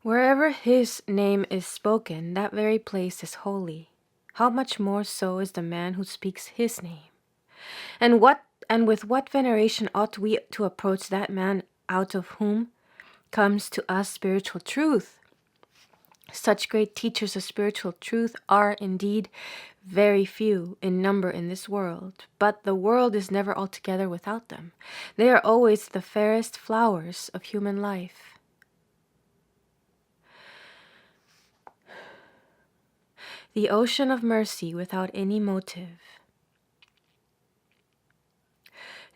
Wherever his name is spoken, that very place is holy. How much more so is the man who speaks his name? And with what veneration ought we to approach that man out of whom comes to us spiritual truth? Such great teachers of spiritual truth are indeed very few in number in this world, but the world is never altogether without them. They are always the fairest flowers of human life. The ocean of mercy without any motive.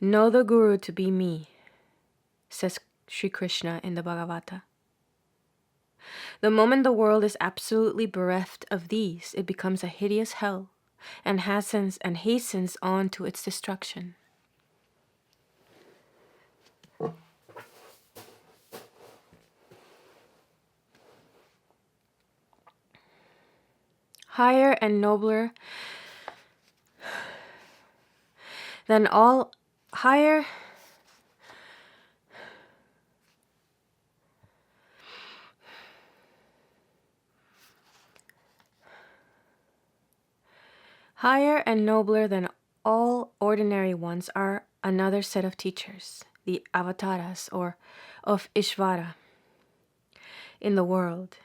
Know the Guru to be me, says Sri Krishna in the Bhagavata. The moment the world is absolutely bereft of these, it becomes a hideous hell and hastens on to its destruction. Higher and nobler than all higher higher and nobler than all ordinary ones are another set of teachers, the avatars or of Ishvara in the world.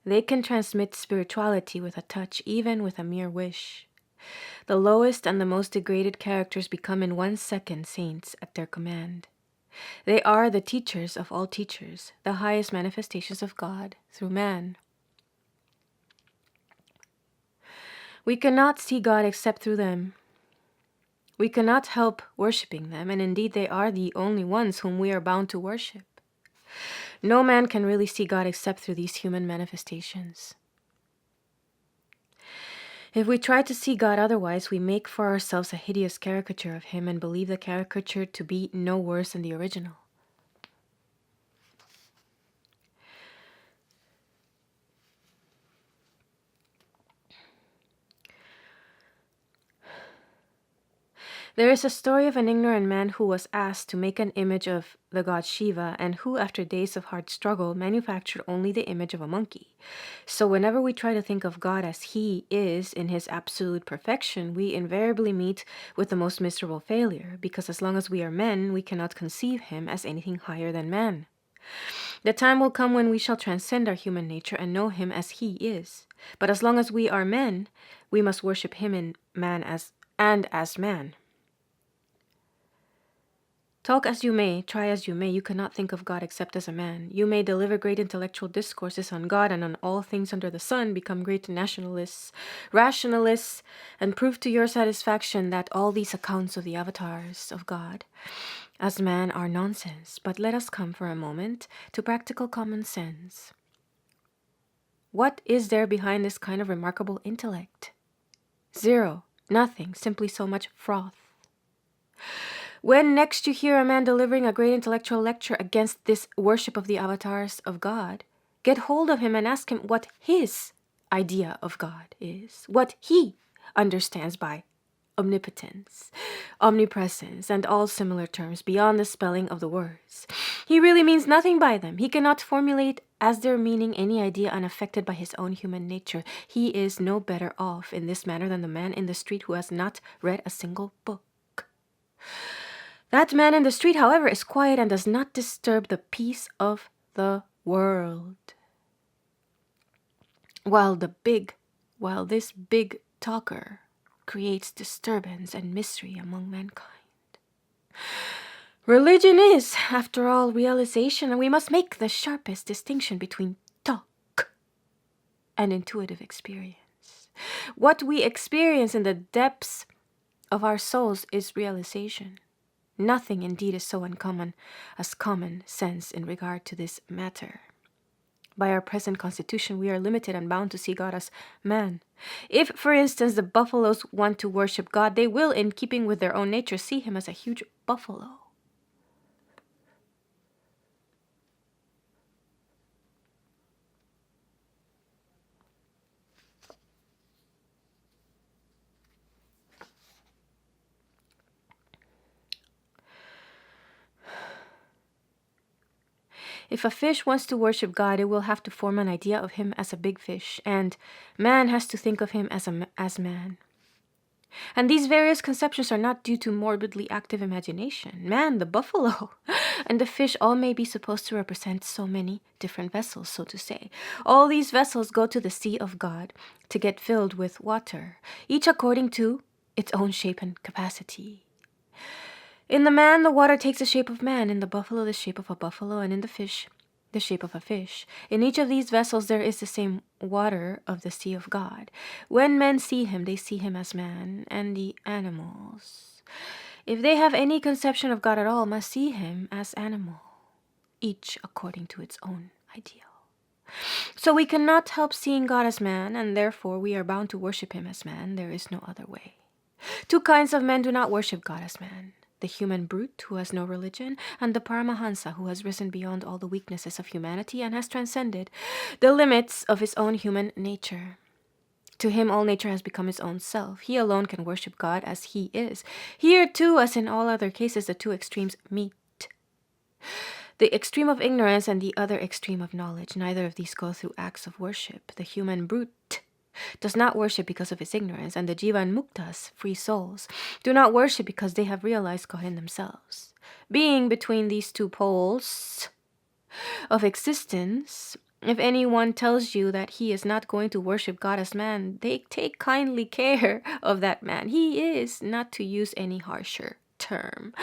They can transmit spirituality with a touch, even with a mere wish. The lowest and the most degraded characters become in 1 second saints at their command. They are the teachers of all teachers, the highest manifestations of God through man. We cannot see God except through them. We cannot help worshipping them, and indeed they are the only ones whom we are bound to worship. No man can really see God except through these human manifestations. If we try to see God otherwise, we make for ourselves a hideous caricature of him and believe the caricature to be no worse than the original. There is a story of an ignorant man who was asked to make an image of the god Shiva and who, after days of hard struggle, manufactured only the image of a monkey. So whenever we try to think of God as he is in his absolute perfection, we invariably meet with the most miserable failure, because as long as we are men, we cannot conceive him as anything higher than man. The time will come when we shall transcend our human nature and know him as he is. But as long as we are men, we must worship him in man as man. Talk as you may, try as you may, you cannot think of God except as a man. You may deliver great intellectual discourses on God and on all things under the sun, become great nationalists, rationalists, and prove to your satisfaction that all these accounts of the avatars of God as man are nonsense. But let us come for a moment to practical common sense. What is there behind this kind of remarkable intellect? Zero, nothing, simply so much froth. When next you hear a man delivering a great intellectual lecture against this worship of the avatars of God, get hold of him and ask him what his idea of God is, what he understands by omnipotence, omnipresence, and all similar terms beyond the spelling of the words. He really means nothing by them. He cannot formulate as their meaning any idea unaffected by his own human nature. He is no better off in this manner than the man in the street who has not read a single book. That man in the street, however, is quiet and does not disturb the peace of the world. While this big talker creates disturbance and mystery among mankind. Religion is, after all, realization, and we must make the sharpest distinction between talk and intuitive experience. What we experience in the depths of our souls is realization. Nothing indeed is so uncommon as common sense in regard to this matter. By our present constitution, we are limited and bound to see God as man. If, for instance, the buffaloes want to worship God, they will, in keeping with their own nature, see him as a huge buffalo. If a fish wants to worship God, it will have to form an idea of him as a big fish, and man has to think of him as man. And these various conceptions are not due to morbidly active imagination. Man, the buffalo, and the fish all may be supposed to represent so many different vessels, so to say. All these vessels go to the sea of God to get filled with water, each according to its own shape and capacity. In the man, the water takes the shape of man, in the buffalo, the shape of a buffalo, and in the fish, the shape of a fish. In each of these vessels there is the same water of the sea of God. When men see him, they see him as man, and the animals, if they have any conception of God at all, must see him as animal, each according to its own ideal. So we cannot help seeing God as man, and therefore we are bound to worship him as man. There is no other way. Two kinds of men do not worship God as man: the human brute who has no religion, and the Paramahansa who has risen beyond all the weaknesses of humanity and has transcended the limits of his own human nature. To him all nature has become his own self. He alone can worship God as he is. Here too, as in all other cases, the two extremes meet. The extreme of ignorance and the other extreme of knowledge. Neither of these go through acts of worship. The human brute does not worship because of his ignorance, and the Jivan Muktas, free souls, do not worship because they have realized God in themselves. Being between these two poles of existence, if anyone tells you that he is not going to worship God as man, they take kindly care of that man. He is, not to use any harsher term,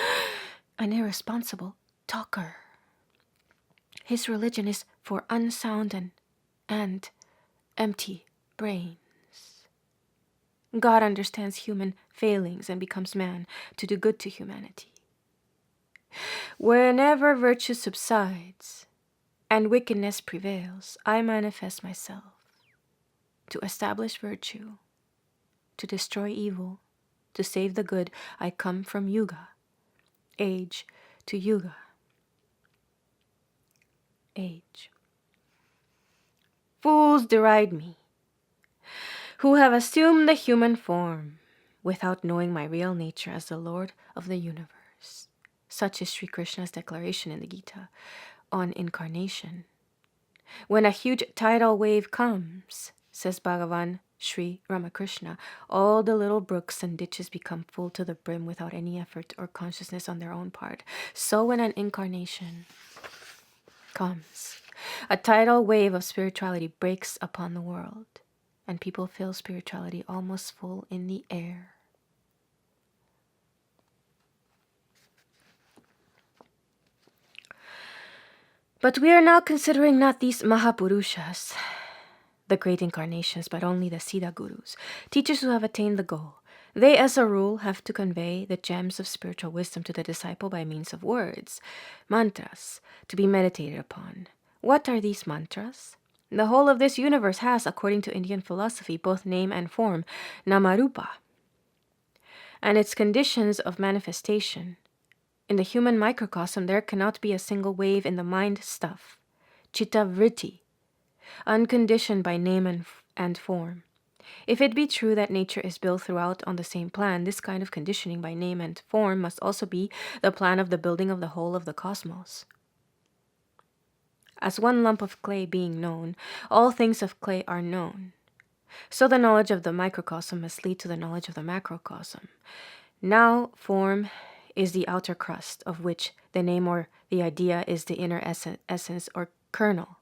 an irresponsible talker. His religion is for unsound and empty brains. God understands human failings and becomes man to do good to humanity. Whenever virtue subsides and wickedness prevails, I manifest myself to establish virtue, to destroy evil, to save the good. I come from Yuga, age to Yuga, age. Fools deride me, who have assumed the human form without knowing my real nature as the Lord of the universe. Such is Sri Krishna's declaration in the Gita on incarnation. When a huge tidal wave comes, says Bhagavan Sri Ramakrishna, all the little brooks and ditches become full to the brim without any effort or consciousness on their own part. So when an incarnation comes, a tidal wave of spirituality breaks upon the world, and people feel spirituality almost full in the air. But we are now considering not these Mahapurushas, the great incarnations, but only the Siddha Gurus, teachers who have attained the goal. They, as a rule, have to convey the gems of spiritual wisdom to the disciple by means of words, mantras, to be meditated upon. What are these mantras? The whole of this universe has, according to Indian philosophy, both name and form, namarupa, and its conditions of manifestation. In the human microcosm, there cannot be a single wave in the mind stuff, chitta vritti, unconditioned by name and form. If it be true that nature is built throughout on the same plan, this kind of conditioning by name and form must also be the plan of the building of the whole of the cosmos. As one lump of clay being known, all things of clay are known. So the knowledge of the microcosm must lead to the knowledge of the macrocosm. Now, form is the outer crust, of which the name or the idea is the inner essence or kernel.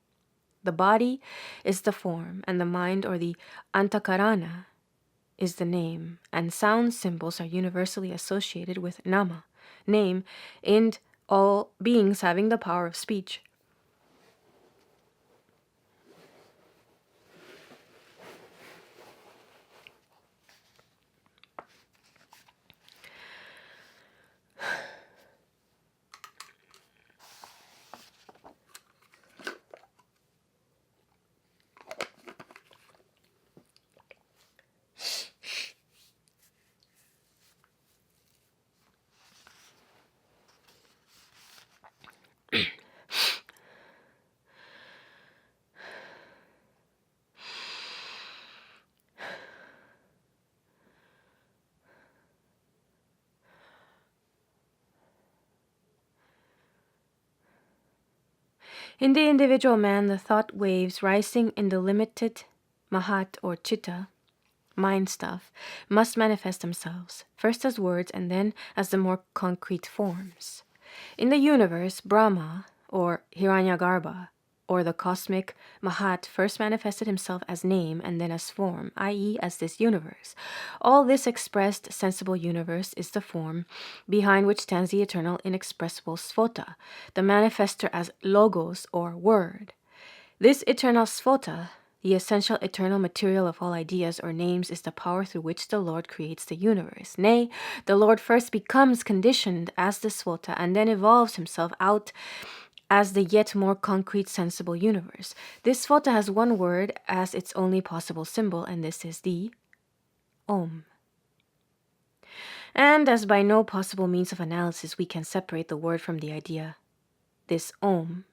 The body is the form, and the mind or the antakarana is the name, and sound symbols are universally associated with nama, name, in all beings having the power of speech. In the individual man, the thought waves rising in the limited mahat or chitta, mind stuff, must manifest themselves, first as words and then as the more concrete forms. In the universe, Brahma, or Hiranyagarbha, or the cosmic Mahat, first manifested himself as name and then as form, i.e., as this universe. All this expressed sensible universe is the form behind which stands the eternal inexpressible Sphota, the manifester as logos or word. This eternal Sphota, the essential eternal material of all ideas or names, is the power through which the Lord creates the universe. Nay, the Lord first becomes conditioned as the Sphota and then evolves himself out as the yet more concrete sensible universe. This Sphota has one word as its only possible symbol, and this is the Om. And as by no possible means of analysis we can separate the word from the idea, this Om,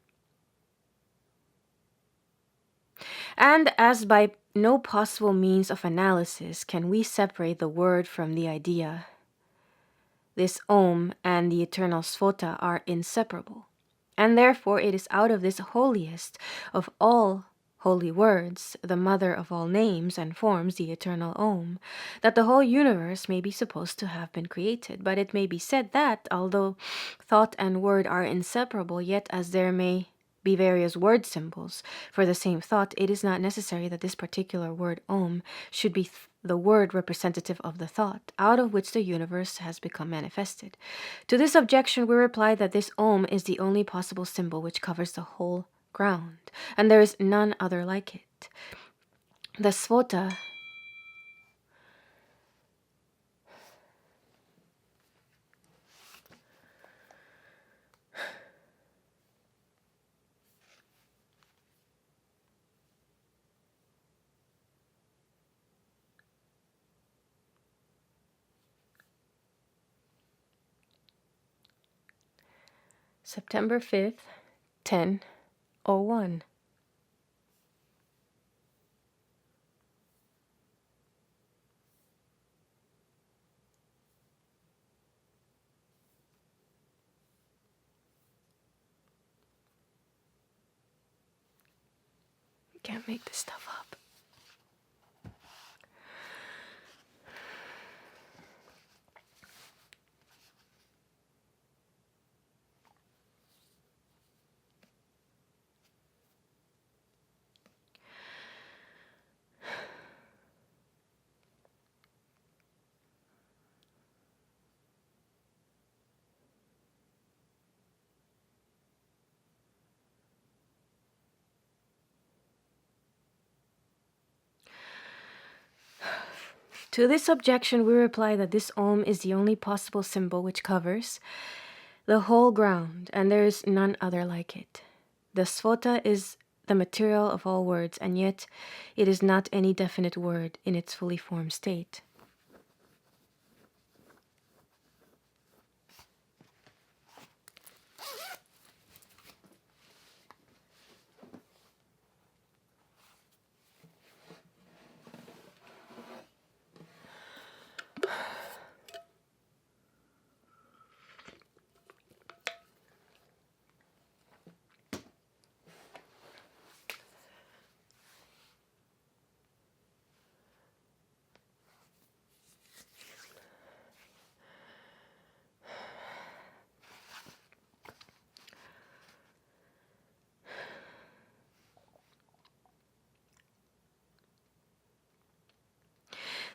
and as by no possible means of analysis can we separate the word from the idea, this Om and the eternal Sphota are inseparable. And therefore it is out of this holiest of all holy words, the mother of all names and forms, the eternal Om, that the whole universe may be supposed to have been created. But it may be said that, although thought and word are inseparable, yet as there may be various word symbols for the same thought, it is not necessary that this particular word Om should be the word representative of the thought, out of which the universe has become manifested. To this objection we reply that this Om is the only possible symbol which covers the whole ground, and there is none other like it. The Sphota September 5th, 10:01. Can't make this stuff up. To this objection we reply that this Om is the only possible symbol which covers the whole ground, and there is none other like it. The Sphota is the material of all words, and yet it is not any definite word in its fully formed state.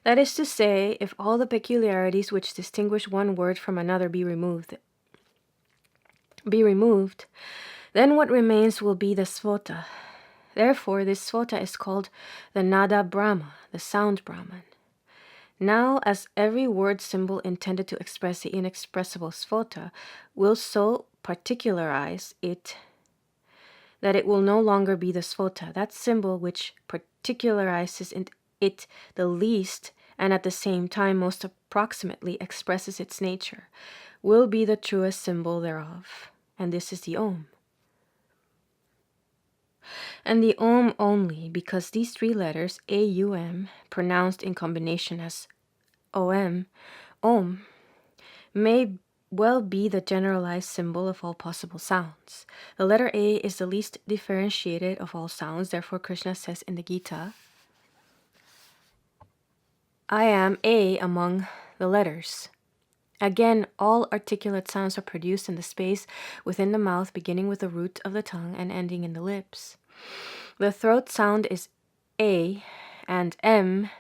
That is to say, if all the peculiarities which distinguish one word from another be removed, then what remains will be the Sphota. Therefore, this Sphota is called the Nada Brahma, the sound Brahman. Now, as every word symbol intended to express the inexpressible Sphota will so particularize it that it will no longer be the Sphota, that symbol which particularizes it the least and at the same time most approximately expresses its nature, will be the truest symbol thereof, and this is the Om. And the Om only, because these three letters, A-U-M, pronounced in combination as O-M, Om, may well be the generalized symbol of all possible sounds. The letter A is the least differentiated of all sounds. Therefore, Krishna says in the Gita, I am A among the letters. Again, all articulate sounds are produced in the space within the mouth, beginning with the root of the tongue and ending in the lips. The throat sound is A, and M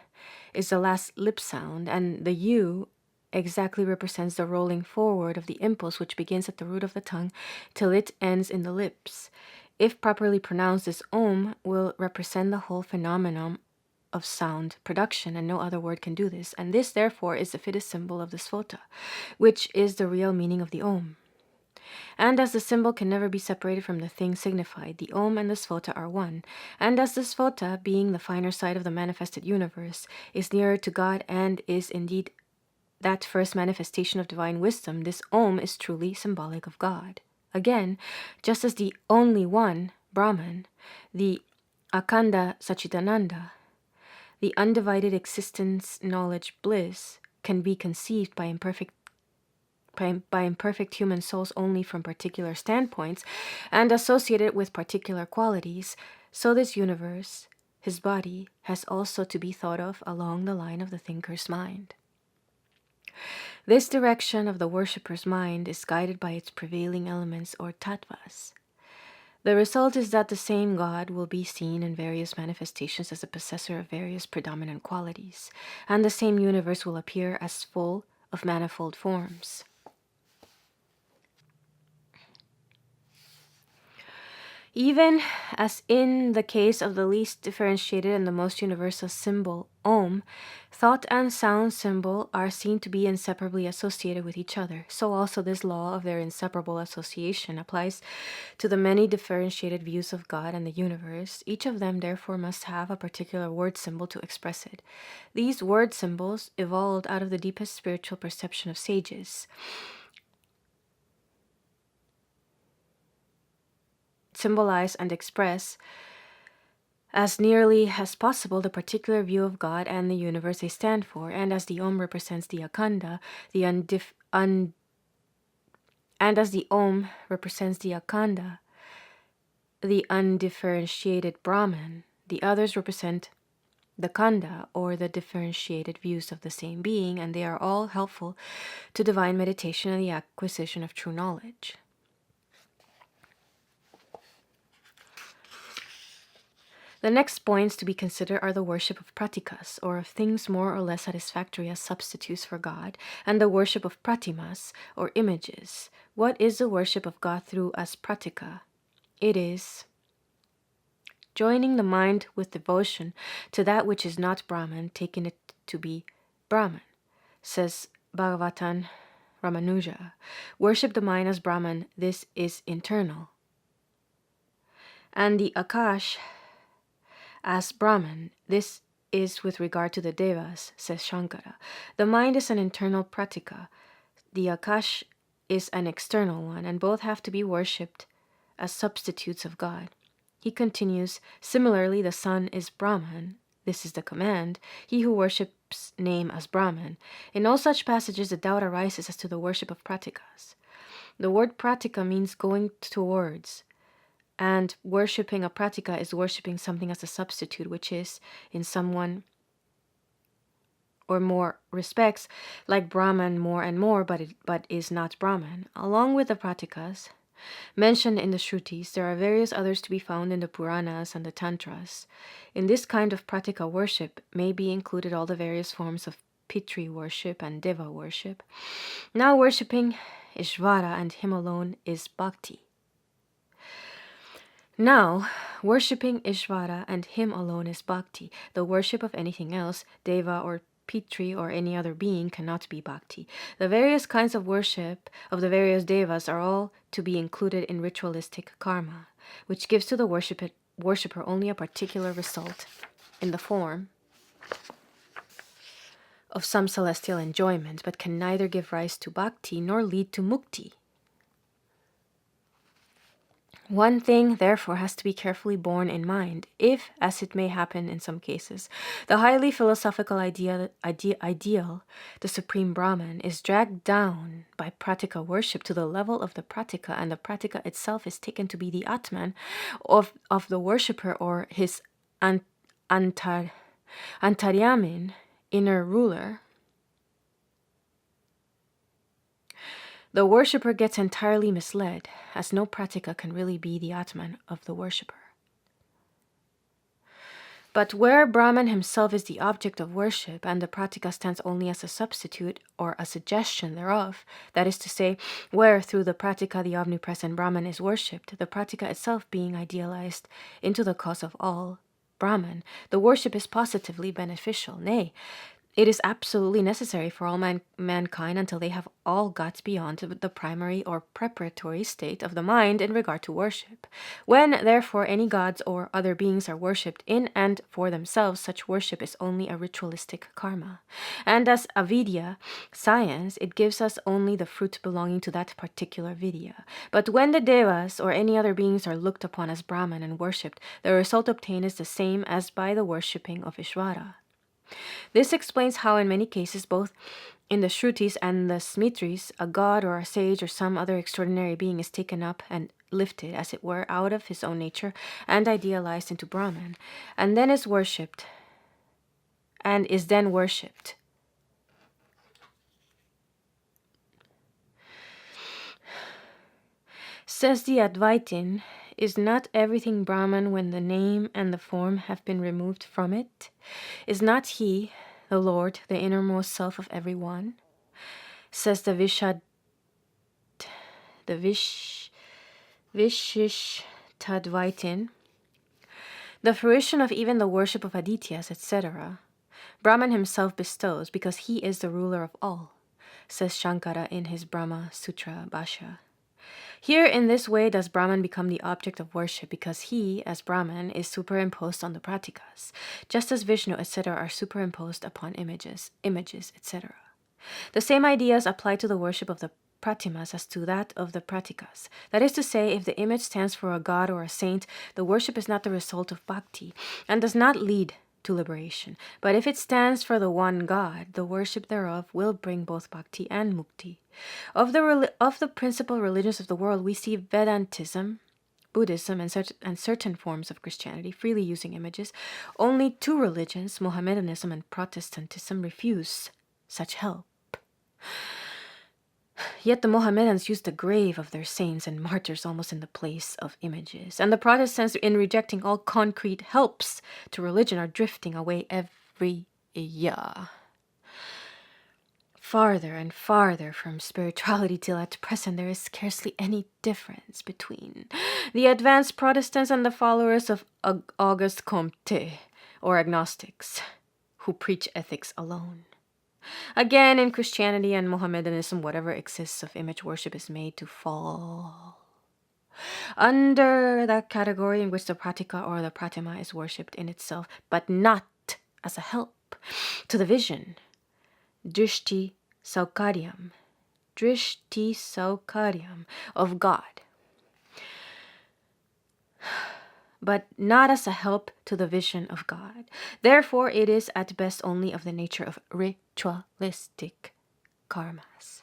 is the last lip sound, and the U exactly represents the rolling forward of the impulse which begins at the root of the tongue till it ends in the lips. If properly pronounced, this Om will represent the whole phenomenon of sound production, and no other word can do this. And this, therefore, is the fittest symbol of the Sphota, which is the real meaning of the Om. And as the symbol can never be separated from the thing signified, the Om and the Sphota are one. And as the Sphota, being the finer side of the manifested universe, is nearer to God and is indeed that first manifestation of divine wisdom, this Om is truly symbolic of God. Again, just as the only one, Brahman, the Akhanda Sachidananda, the undivided existence, knowledge, bliss, can be conceived by imperfect human souls only from particular standpoints and associated with particular qualities, so this universe, his body, has also to be thought of along the line of the thinker's mind. This direction of the worshipper's mind is guided by its prevailing elements or tattvas. The result is that the same God will be seen in various manifestations as a possessor of various predominant qualities, and the same universe will appear as full of manifold forms. Even as in the case of the least differentiated and the most universal symbol, Om, thought and sound symbol are seen to be inseparably associated with each other. So also this law of their inseparable association applies to the many differentiated views of God and the universe. Each of them therefore must have a particular word symbol to express it. These word symbols evolved out of the deepest spiritual perception of sages. Symbolize and express as nearly as possible the particular view of God and the universe they stand for, and as the Om represents the Akhanda, and as the Om represents the Akhanda, the undifferentiated Brahman, the others represent the Khanda, or the differentiated views of the same being, and they are all helpful to divine meditation and the acquisition of true knowledge. The next points to be considered are the worship of pratikas, or of things more or less satisfactory as substitutes for God, and the worship of pratimas, or images. What is the worship of God through as pratika? It is joining the mind with devotion to that which is not Brahman, taking it to be Brahman, says Bhagavatam Ramanuja. Worship the mind as Brahman, this is internal. And the Akash as Brahman, this is with regard to the Devas, says Shankara. The mind is an internal pratika. The Akash is an external one, and both have to be worshipped as substitutes of God. He continues, similarly, the sun is Brahman. This is the command. He who worships name as Brahman. In all such passages, the doubt arises as to the worship of pratikas. The word pratika means going towards, and worshipping a pratika is worshipping something as a substitute, which is, in someone or more respects, like Brahman more and more, but is not Brahman. Along with the pratikas mentioned in the Shrutis, there are various others to be found in the Puranas and the Tantras. In this kind of pratika worship may be included all the various forms of Pitri worship and Deva worship. Now worshipping Ishvara and him alone is bhakti. Now, worshipping Ishvara and him alone is bhakti. The worship of anything else, Deva or Pitri or any other being, cannot be bhakti. The various kinds of worship of the various devas are all to be included in ritualistic karma, which gives to the worshipper only a particular result in the form of some celestial enjoyment, but can neither give rise to bhakti nor lead to mukti. One thing, therefore, has to be carefully borne in mind, if, as it may happen in some cases, the highly philosophical ideal, the supreme Brahman, is dragged down by pratika worship to the level of the pratika, and the pratika itself is taken to be the Atman of the worshipper, or his antaryamin, inner ruler. The worshipper gets entirely misled, as no pratika can really be the Atman of the worshipper. But where Brahman himself is the object of worship, and the pratika stands only as a substitute or a suggestion thereof, that is to say, where through the pratika the omnipresent Brahman is worshipped, the pratika itself being idealized into the cause of all, Brahman, the worship is positively beneficial. Nay, it is absolutely necessary for all mankind until they have all got beyond the primary or preparatory state of the mind in regard to worship. When, therefore, any gods or other beings are worshipped in and for themselves, such worship is only a ritualistic karma. And as avidya, science, it gives us only the fruit belonging to that particular vidya. But when the devas or any other beings are looked upon as Brahman and worshipped, the result obtained is the same as by the worshipping of Ishvara. This explains how in many cases, both in the Shrutis and the Smritris, a god or a sage or some other extraordinary being is taken up and lifted, as it were, out of his own nature and idealized into Brahman, and then is worshipped, and is then worshipped. Says the Advaitin, is not everything Brahman when the name and the form have been removed from it? Is not he, the Lord, the innermost self of every one? Says the Vishishtadvaitin, the fruition of even the worship of Adityas, etc., Brahman himself bestows, because he is the ruler of all, says Shankara in his Brahma Sutra Bhashya. Here, in this way, does Brahman become the object of worship, because he, as Brahman, is superimposed on the pratikas, just as Vishnu, etc., are superimposed upon images, etc. The same ideas apply to the worship of the pratimas as to that of the pratikas. That is to say, if the image stands for a god or a saint, the worship is not the result of bhakti, and does not lead to liberation. But if it stands for the one God, the worship thereof will bring both bhakti and mukti. Of the principal religions of the world, we see Vedantism, Buddhism, and certain forms of Christianity freely using images. Only two religions, Mohammedanism and Protestantism, refuse such help. Yet the Mohammedans use the grave of their saints and martyrs almost in the place of images. And the Protestants, in rejecting all concrete helps to religion, are drifting away every year. Farther and farther from spirituality, till at present there is scarcely any difference between the advanced Protestants and the followers of Auguste Comte, or agnostics, who preach ethics alone. Again, in Christianity and Mohammedanism, whatever exists of image worship is made to fall under that category in which the pratika or the pratima is worshipped in itself, but not as a help to the vision. Drishti Saukaryam of God, but not as a help to the vision of God. Therefore, it is at best only of the nature of ritualistic karmas,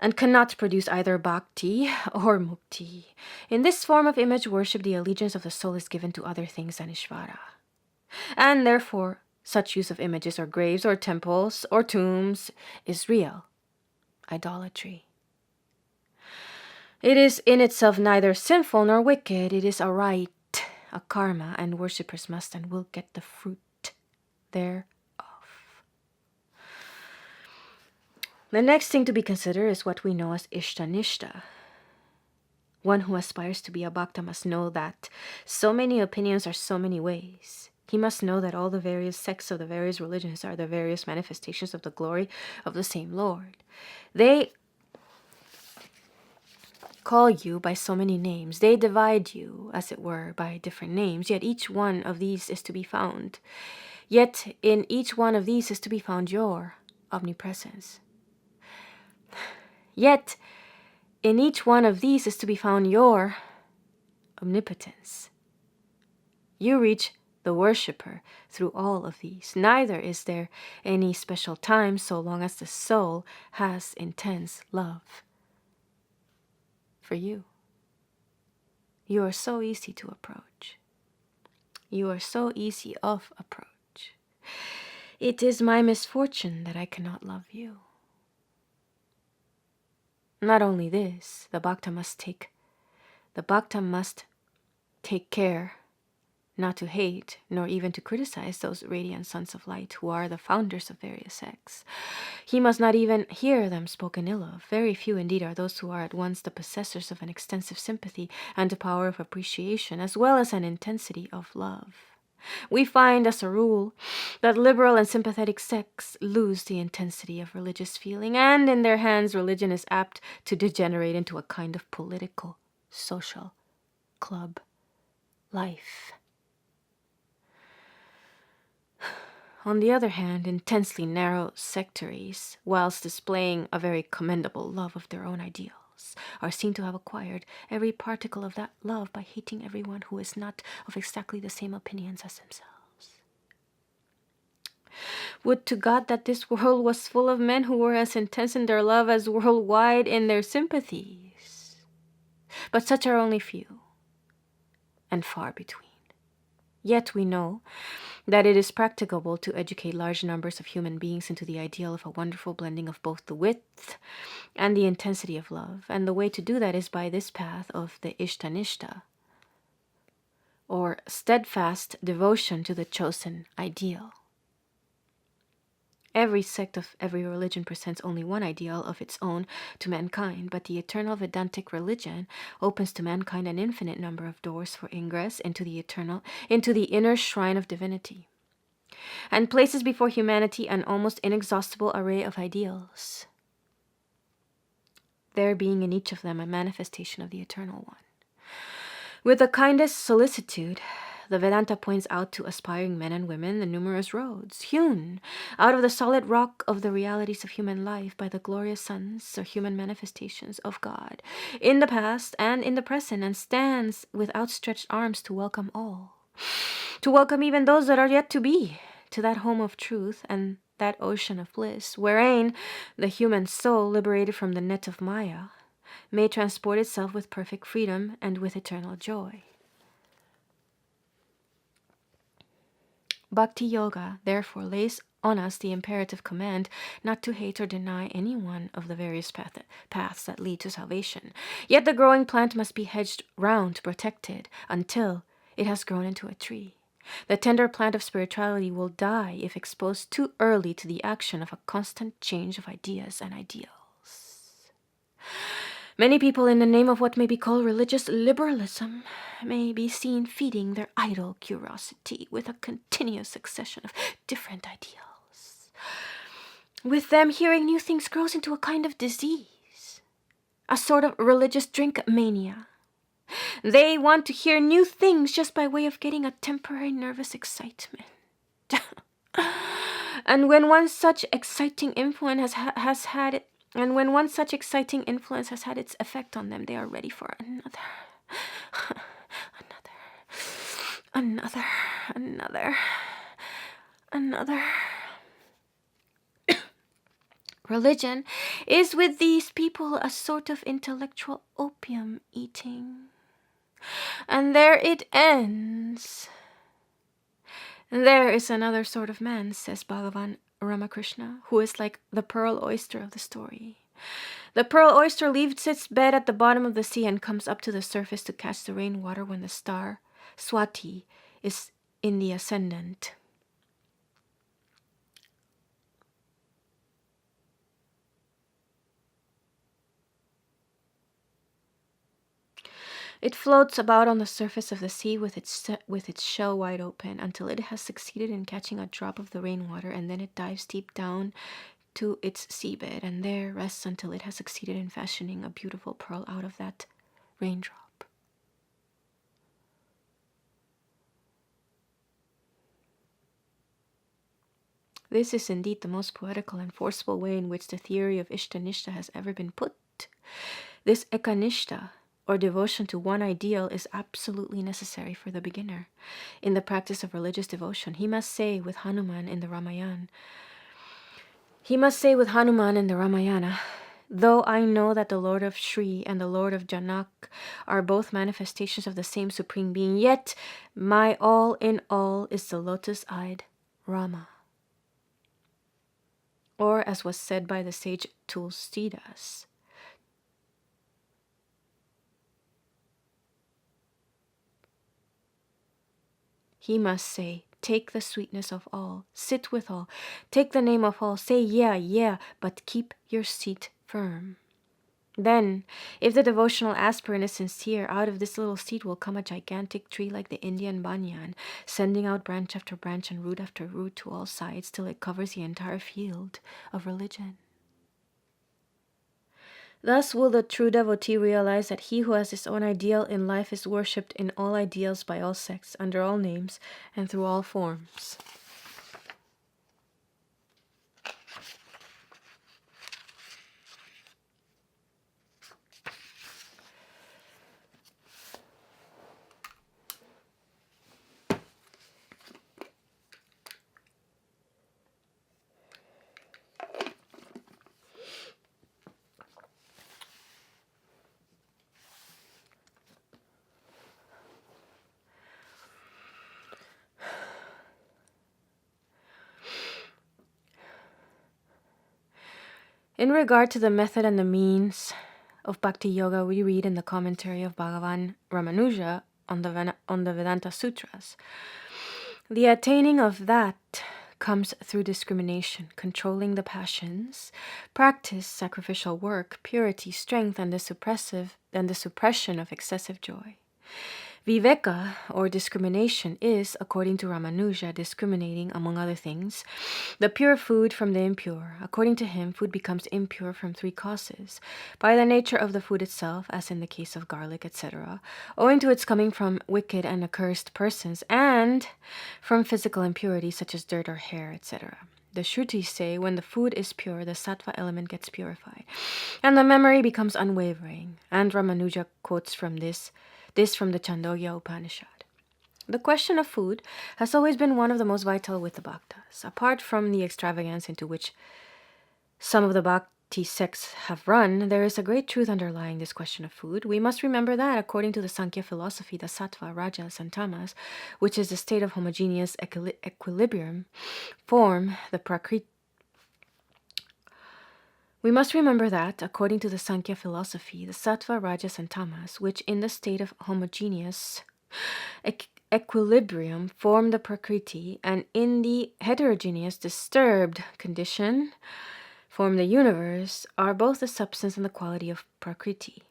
and cannot produce either bhakti or mukti. In this form of image worship, the allegiance of the soul is given to other things than Ishvara, and therefore such use of images or graves or temples or tombs is real idolatry. It is in itself neither sinful nor wicked. It is a right, a karma, and worshippers must and will get the fruit thereof. The next thing to be considered is what we know as Ishtanishta. One who aspires to be a bhakta must know that so many opinions are so many ways. He must know that all the various sects of the various religions are the various manifestations of the glory of the same Lord. They call you by so many names. They divide you, as it were, by different names, yet each one of these is to be found. Yet in each one of these is to be found your omnipresence. Yet In each one of these is to be found your omnipotence. You reach the worshipper through all of these. Neither is there any special time so long as the soul has intense love for you. You are so easy to approach. You are so easy of approach. It is my misfortune that I cannot love you. Not only this, the Bhakta must take care not to hate nor even to criticize those radiant sons of light who are the founders of various sects. He must not even hear them spoken ill of. Very few indeed are those who are at once the possessors of an extensive sympathy and a power of appreciation, as well as an intensity of love. We find, as a rule, that liberal and sympathetic sects lose the intensity of religious feeling, and in their hands religion is apt to degenerate into a kind of political, social, club life. On the other hand, intensely narrow sectaries, whilst displaying a very commendable love of their own ideals, are seen to have acquired every particle of that love by hating everyone who is not of exactly the same opinions as themselves. Would to God that this world was full of men who were as intense in their love as worldwide in their sympathies. But such are only few, and far between. Yet we know that it is practicable to educate large numbers of human beings into the ideal of a wonderful blending of both the width and the intensity of love. And the way to do that is by this path of the Ishtanishta, or steadfast devotion to the chosen ideal. Every sect of every religion presents only one ideal of its own to mankind, but the eternal Vedantic religion opens to mankind an infinite number of doors for ingress into the inner shrine of divinity, and places before humanity an almost inexhaustible array of ideals, there being in each of them a manifestation of the Eternal One. With the kindest solicitude, the Vedanta points out to aspiring men and women the numerous roads, hewn out of the solid rock of the realities of human life by the glorious sons or human manifestations of God, in the past and in the present, and stands with outstretched arms to welcome all, to welcome even those that are yet to be, to that home of truth and that ocean of bliss, wherein the human soul, liberated from the net of Maya, may transport itself with perfect freedom and with eternal joy. Bhakti Yoga, therefore, lays on us the imperative command not to hate or deny any one of the various paths that lead to salvation. Yet the growing plant must be hedged round, protected, until it has grown into a tree. The tender plant of spirituality will die if exposed too early to the action of a constant change of ideas and ideals. Many people, in the name of what may be called religious liberalism, may be seen feeding their idle curiosity with a continuous succession of different ideals. With them, hearing new things grows into a kind of disease, a sort of religious drink mania. They want to hear new things just by way of getting a temporary nervous excitement. And when one such exciting influence has had its effect on them, they are ready for another. Religion is with these people a sort of intellectual opium eating. And there it ends. There is another sort of man, says Bhagavan Ramakrishna, who is like the pearl oyster of the story. The pearl oyster leaves its bed at the bottom of the sea and comes up to the surface to catch the rainwater when the star Swati is in the ascendant. It floats about on the surface of the sea with its shell wide open until it has succeeded in catching a drop of the rainwater, and then it dives deep down to its seabed and there rests until it has succeeded in fashioning a beautiful pearl out of that raindrop. This is indeed the most poetical and forceful way in which the theory of Ishtanishta has ever been put. This ekanishta, or devotion to one ideal, is absolutely necessary for the beginner. In the practice of religious devotion, he must say with Hanuman in the Ramayana, though I know that the Lord of Shri and the Lord of Janak are both manifestations of the same Supreme Being, yet my all in all is the lotus-eyed Rama. Or as was said by the sage Tulsidas, he must say, take the sweetness of all, sit with all, take the name of all, say yeah, but keep your seat firm. Then, if the devotional aspirant is sincere, out of this little seed will come a gigantic tree like the Indian banyan, sending out branch after branch and root after root to all sides till it covers the entire field of religion. Thus will the true devotee realize that he who has his own ideal in life is worshipped in all ideals by all sects, under all names, and through all forms. In regard to the method and the means of Bhakti Yoga, we read in the commentary of Bhagavan Ramanuja on the Vedanta Sutras, the attaining of that comes through discrimination, controlling the passions, practice, sacrificial work, purity, strength, and the suppression of excessive joy. Viveka, or discrimination, is, according to Ramanuja, discriminating, among other things, the pure food from the impure. According to him, food becomes impure from three causes: by the nature of the food itself, as in the case of garlic, etc., owing to its coming from wicked and accursed persons, and from physical impurities such as dirt or hair, etc. The Shrutis say when the food is pure, the sattva element gets purified, and the memory becomes unwavering. And Ramanuja quotes from this from the Chandogya Upanishad. The question of food has always been one of the most vital with the Bhaktas. Apart from the extravagance into which some of the Bhakti sects have run, there is a great truth underlying this question of food. We must remember that, according to the Sankhya philosophy, the sattva, rajas, and tamas, which is the state of homogeneous equilibrium, form the prakriti. We must remember that, according to the Sankhya philosophy, the sattva, rajas, and tamas, which in the state of homogeneous equilibrium form the prakriti, and in the heterogeneous disturbed condition form the universe, are both the substance and the quality of prakriti.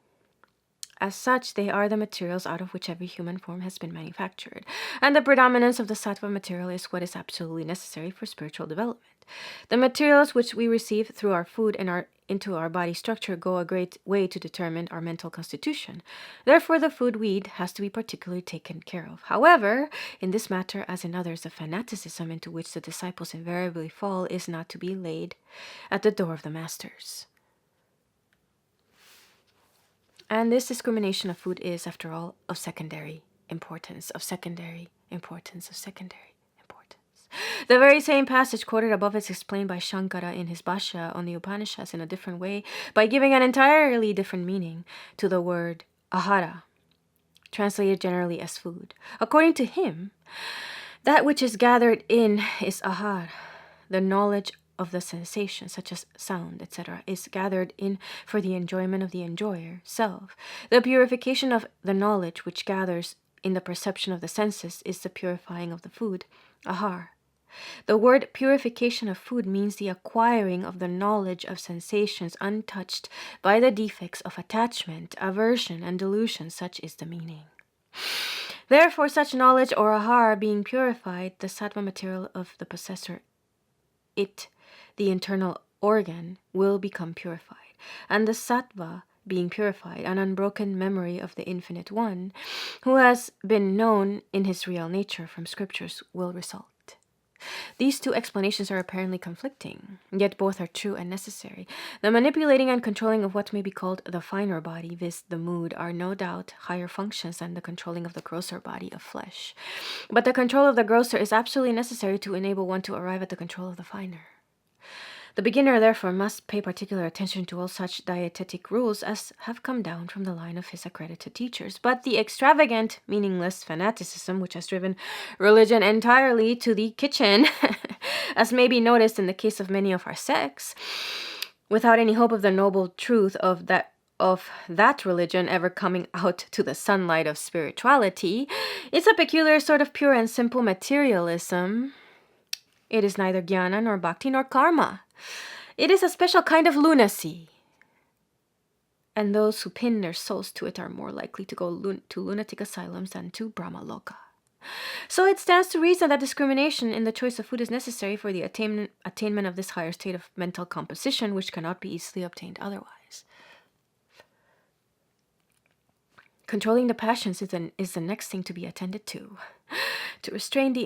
As such, they are the materials out of which every human form has been manufactured, and the predominance of the sattva material is what is absolutely necessary for spiritual development. The materials which we receive through our food and into our body structure go a great way to determine our mental constitution. Therefore, the food we eat has to be particularly taken care of. However, in this matter, as in others, the fanaticism into which the disciples invariably fall is not to be laid at the door of the masters. And this discrimination of food is, after all, of secondary importance. The very same passage quoted above is explained by Shankara in his Bhashya on the Upanishads in a different way, by giving an entirely different meaning to the word ahara, translated generally as food. According to him, that which is gathered in is ahar, the knowledge of the sensations, such as sound, etc., is gathered in for the enjoyment of the enjoyer, self. The purification of the knowledge which gathers in the perception of the senses is the purifying of the food, ahar. The word purification of food means the acquiring of the knowledge of sensations untouched by the defects of attachment, aversion, and delusion. Such is the meaning. Therefore, such knowledge or ahar being purified, the sattva material of the possessor, the internal organ, will become purified, and the sattva being purified, an unbroken memory of the Infinite One, who has been known in his real nature from scriptures, will result. These two explanations are apparently conflicting, yet both are true and necessary. The manipulating and controlling of what may be called the finer body, viz. the mood, are no doubt higher functions than the controlling of the grosser body of flesh. But the control of the grosser is absolutely necessary to enable one to arrive at the control of the finer. The beginner, therefore, must pay particular attention to all such dietetic rules as have come down from the line of his accredited teachers. But the extravagant, meaningless fanaticism which has driven religion entirely to the kitchen, as may be noticed in the case of many of our sects, without any hope of the noble truth of that religion ever coming out to the sunlight of spirituality, is a peculiar sort of pure and simple materialism. It is neither jnana nor bhakti nor karma. It is a special kind of lunacy. And those who pin their souls to it are more likely to go to lunatic asylums than to Brahmaloka. So it stands to reason that discrimination in the choice of food is necessary for the attainment of this higher state of mental composition, which cannot be easily obtained otherwise. Controlling the passions is the next thing to be attended to. To restrain the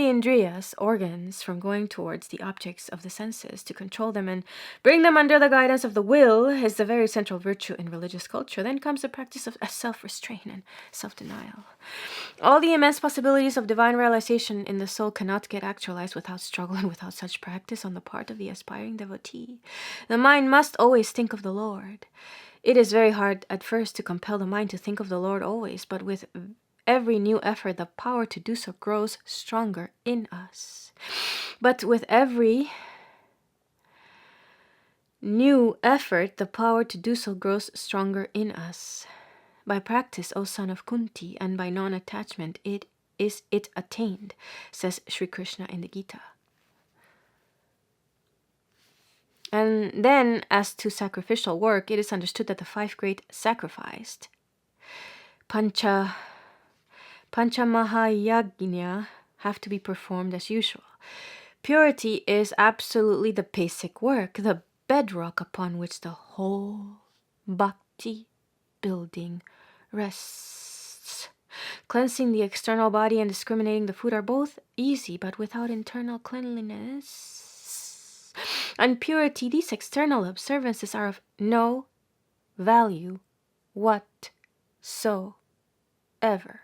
indriyas, organs, from going towards the objects of the senses, to control them and bring them under the guidance of the will, is the very central virtue in religious culture. Then comes the practice of self-restraint and self-denial. All the immense possibilities of divine realization in the soul cannot get actualized without struggle and without such practice on the part of the aspiring devotee. The mind must always think of the Lord. It is very hard at first to compel the mind to think of the Lord always, but with every new effort, the power to do so grows stronger in us. But with every new effort, the power to do so grows stronger in us. By practice, O son of Kunti, and by non-attachment, it attained, says Sri Krishna in the Gita. And then, as to sacrificial work, it is understood that the 5 great sacrificed, Panchamahayagnya, have to be performed as usual. Purity is absolutely the basic work, the bedrock upon which the whole bhakti building rests. Cleansing the external body and discriminating the food are both easy, but without internal cleanliness and purity, these external observances are of no value whatsoever.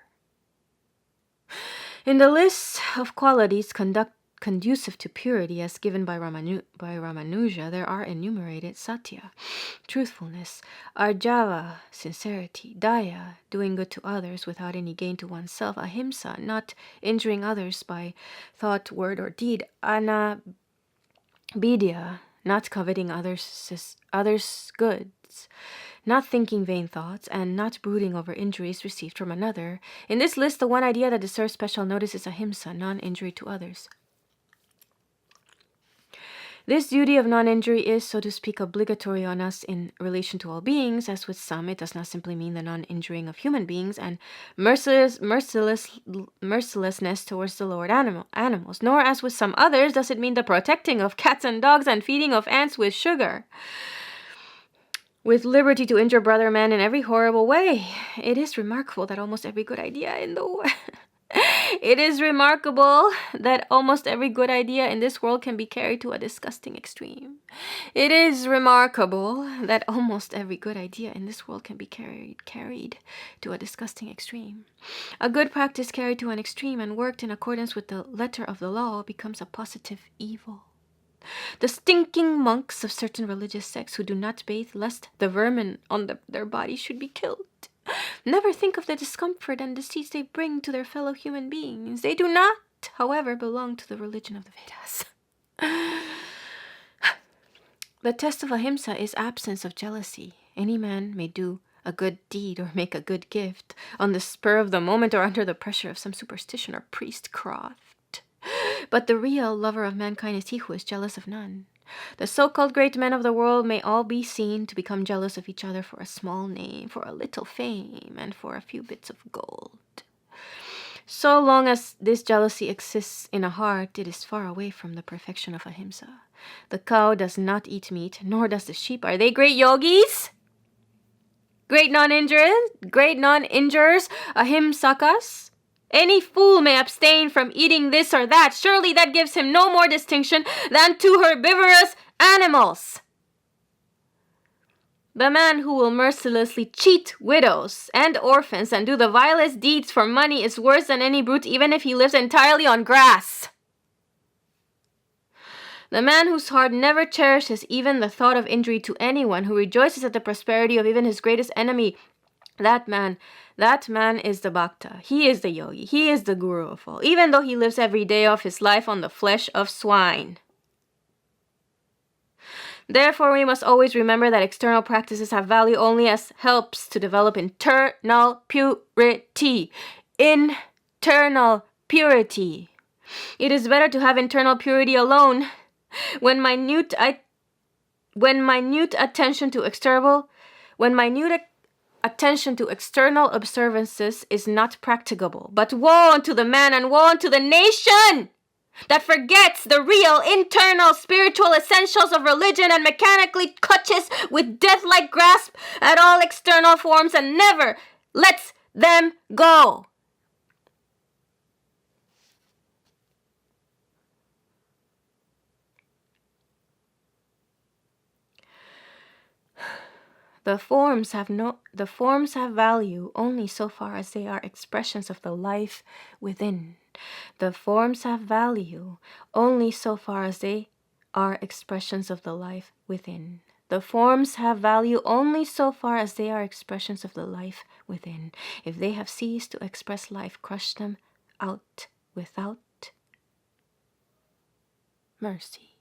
In the list of qualities conducive to purity as given by Ramanuja, there are enumerated satya, truthfulness, arjava, sincerity, daya, doing good to others without any gain to oneself, ahimsa, not injuring others by thought, word, or deed, anabhidya, not coveting others' goods, not thinking vain thoughts, and not brooding over injuries received from another. In this list, the one idea that deserves special notice is ahimsa, non-injury to others. This duty of non-injury is, so to speak, obligatory on us in relation to all beings. As with some, it does not simply mean the non-injuring of human beings and mercilessness towards the lower animals, nor as with some others does it mean the protecting of cats and dogs and feeding of ants with sugar, with liberty to injure brother man in every horrible way. It is remarkable that almost every good idea in this world can be carried to a disgusting extreme. It is remarkable that almost every good idea in this world can be carried to a disgusting extreme. A good practice carried to an extreme and worked in accordance with the letter of the law becomes a positive evil. The stinking monks of certain religious sects who do not bathe lest the vermin on their bodies should be killed never think of the discomfort and disease they bring to their fellow human beings. They do not, however, belong to the religion of the Vedas. The test of ahimsa is absence of jealousy. Any man may do a good deed or make a good gift on the spur of the moment or under the pressure of some superstition or priestcraft. But the real lover of mankind is he who is jealous of none. The so-called great men of the world may all be seen to become jealous of each other for a small name, for a little fame, and for a few bits of gold. So long as this jealousy exists in a heart, it is far away from the perfection of ahimsa. The cow does not eat meat, nor does the sheep. Are they great yogis? Great non-injurers? Ahimsakas? Any fool may abstain from eating this or that. Surely that gives him no more distinction than to herbivorous animals. The man who will mercilessly cheat widows and orphans and do the vilest deeds for money is worse than any brute, even if he lives entirely on grass. The man whose heart never cherishes even the thought of injury to anyone, who rejoices at the prosperity of even his greatest enemy, that man is the bhakta. He is the yogi. He is the guru of all, even though he lives every day of his life on the flesh of swine. Therefore, we must always remember that external practices have value only as helps to develop internal purity. Internal purity. It is better to have internal purity alone. When minute attention to external observances is not practicable. But woe unto the man and woe unto the nation that forgets the real, internal, spiritual essentials of religion and mechanically clutches with death-like grasp at all external forms and never lets them go. The forms have value only so far as they are expressions of the life within. The forms have value only so far as they are expressions of the life within. The forms have value only so far as they are expressions of the life within. If they have ceased to express life, crush them out without mercy.